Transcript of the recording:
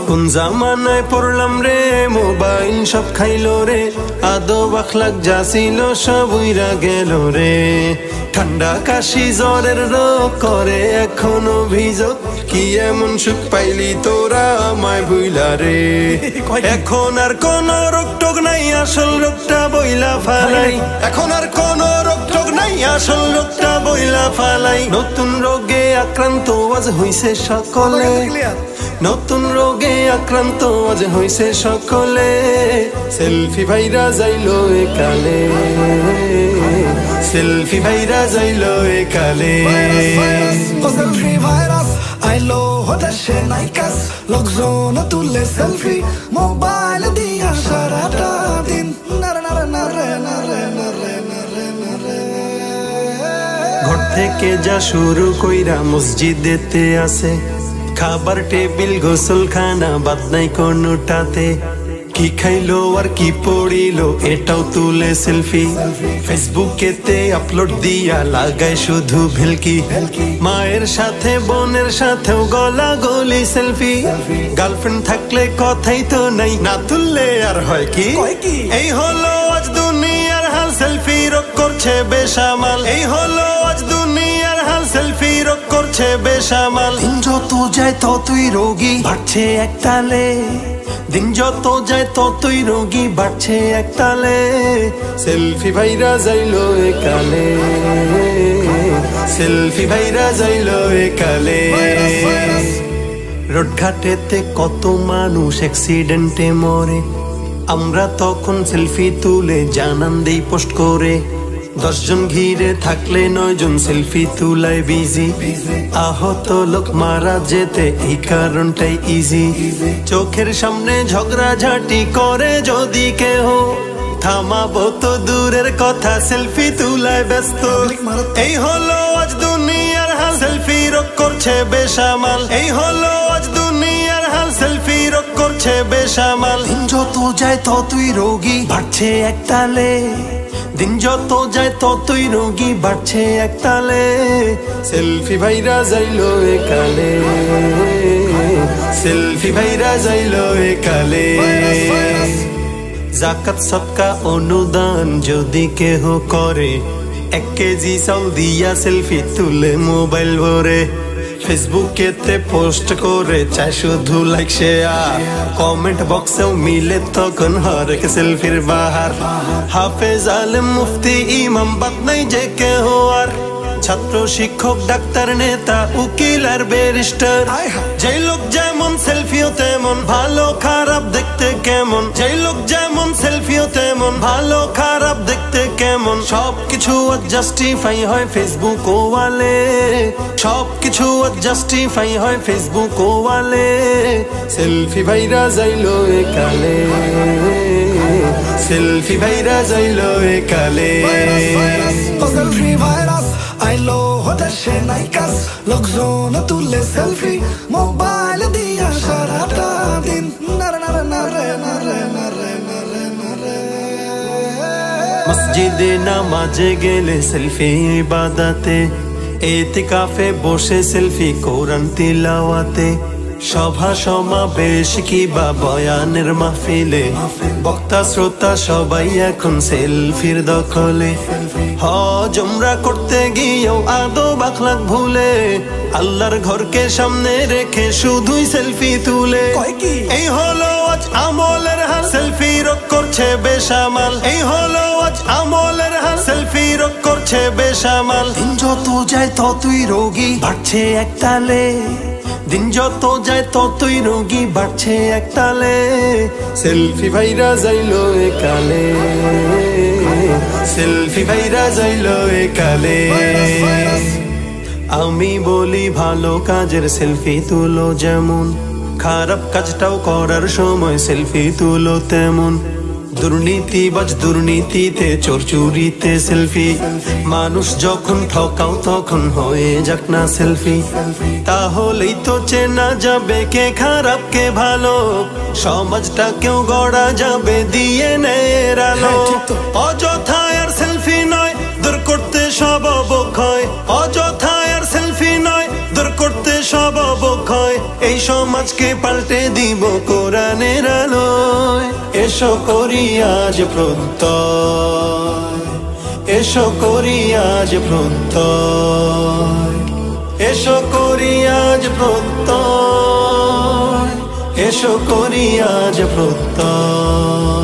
কোন জামানায় পড়লাম রে, মোবাইল সব খাইলো রে, আদব আখলাক যা ছিল সব উইরা গেল রে। ঠান্ডা কাশি জ্বরের রোগ করে এখন অভিযোগ, কি এমন সুখ পাইলি তোরা আমায় ভুইলা রে। এখন আর কোন রোগ টোগ নাই, আসল রোগটা বইলা ফালাই। এখন আর কোন রোগ টোগ নাই, আসল রোগটা বইলা ফালাই। নতুন রোগে আক্রান্ত আজ হইছে সকলে, নতুন রোগে আক্রান্ত আজ হইছে সকলে। সেলফি ভাইরা যাইলো একালে, সেলফি ভাইরা যাইলো একালে। সেলফি ভাইরাস আইলো দেশে নাইকাস, লোকজন তুলে সেলফি মোবাইল দিয়া সারাটা দিন। ঘর থেকে যা শুরু কইরা মসজিদেতে আছে, খাবার টেবিল গোসলখানা বাদ নাই কোনটাতে। কি খাইলো আর কি পড়িলো এটাও তুলে সেলফি, ফেসবুকেতে আপলোড দিয়া লাগায় শুধু ভেলকি। মায়ের সাথে বোনের সাথেও গলা গলি সেলফি, গার্লফ্রেন্ড থাকলে কথাই তো নাই, না তুললে আর হয় কি। এই হলো আজ দুনিয়ার হাল, সেলফি রোগ করছে বেসামাল। এই হলো আজ দুনিয়ার হাল, সেলফি রোগ করছে বেসামাল। দিন যত যায় ততই রোগী বাড়ছে একতালে, দিন যত যায় ততই রোগী বাড়ছে একতালে। সেলফি ভাইরা যাইলো একালে, সেলফি ভাইরা যাইলো একালে। রোডঘাটেতে কত মানুষ অ্যাক্সিডেন্টে মরে, আমরা তখন সেলফি তুলে জানান দেই পোস্ট করে। 10 জন ঘিরে থাকলে 9 জন সেলফি তুলায় বিজি। আহত লোক মারা যেতে এই কারণটাই ইজি। চোখের সামনে ঝগড়াঝাটি করে যদি কেহ, থামাবো তো দূরের কথা, সেলফি তুলায় ব্যস্ত। এই হলো আজ দুনিয়ার হাল, সেলফি রোগ করছে বেসামাল। এই হলো আজ দুনিয়ার হাল, সেলফি রোগ করছে বেসামাল। দিন যত যায় ততই রোগী বাড়ছে একতালে, দিন যত যায় ততই রোগী বাড়ছে একতালে। সেলফি ভাইরা যাইলো একালে, সেলফি ভাইরা যাইলো একালে। যাকাত সদকা অনুদান যদি কেহ করে, 1 কেজি চাউল দিয়া সেলফি তুলে মোবাইল ভরে। ফেসবুকেতে পোস্ট করে চায় শুধু লাইক শেয়ার, কমেন্ট বক্সেও মিলে তখন হরেক সেলফির বাহার। হাফেজ আলেম মুফতি ইমাম বাদ নাই যে কেহ আর, ছাত্র শিক্ষক ডাক্তার নেতা উকিল আর ব্যারিস্টার। যেই লোক যেমন সেলফিও তেমন, ভালো খারাপ দেখতে কেমন। যেই লোক যেমন সেলফিও তেমন, ভালো খারাপ দেখতে কেমন। সবকিছু জাস্টিফাই হয় ফেসবুক ওয়ালে, সবকিছু জাস্টিফাই হয় ফেসবুক ওয়ালে। সেলফি ভাইরা যাইলো একালে, সেলফি ভাইরা যাইলো একালে। সেলফি ভাইরাস আইলো দেশে নাইকাস, লোকজন তুলে সেলফি মোবাইল দিয়া সারাটা দিন। মসজিদে নামাজে গেলে সেলফি ইবাদতে, এতিকাফে বসে সেলফি কোরআন তিলাওয়াতে। সভা সমাবেশ কিবা বয়ানের মাহফিলে, বক্তা শ্রোতা সবাই এখন সেলফির দখলে। হজ উমরা করতে গিয়েও আদব আখলাক ভুলে, আল্লাহর ঘরকে সামনে রেখে শুধুই সেলফি তুলে। এই হলো আজ আমলের হাল, সেলফি রোগ করছে বেসামাল। এই হলো আজ আমলের হাল, সেলফি রোগ করছে বেসামাল। দিন যত যায় ততই রোগী বাড়ছে একতালে, দিন যত যায় ততই রোগী বাড়ছে একতালে। সেলফি ভাইরা যাইলো একালে, সেলফি ভাইরা যাইলো একালে। আমি বলি ভালো কাজের সেলফি তুলো যেমন, খারাপ কাজটাও করার সময় সেলফি তুলো তেমন। দুর্নীতিবাজ দুর্নীতিতে, চোর চুরিতে সেলফি। মানুষ যখন ঠকাও তখন হয়ে যাক না সেলফি, তাহলেই তো চেনা যাবে কে খারাপ কে ভালো। সমাজটাকেও গড়া যাবে দিয়ে নের আলো। অযথা আর সেলফি নয়, দূর করতে সব অবক্ষয়। অযথা আর সেলফি নয়, দূর করতে সব অবক্ষয়। এই সমাজকে পাল্টে দিব কোরআনের আলোয়। এসো করি আজ প্রত্যয়, এসো করি আজ প্রত্যয়, এসো করি আজ প্রত্যয়, এসো করি আজ প্রত্যয়।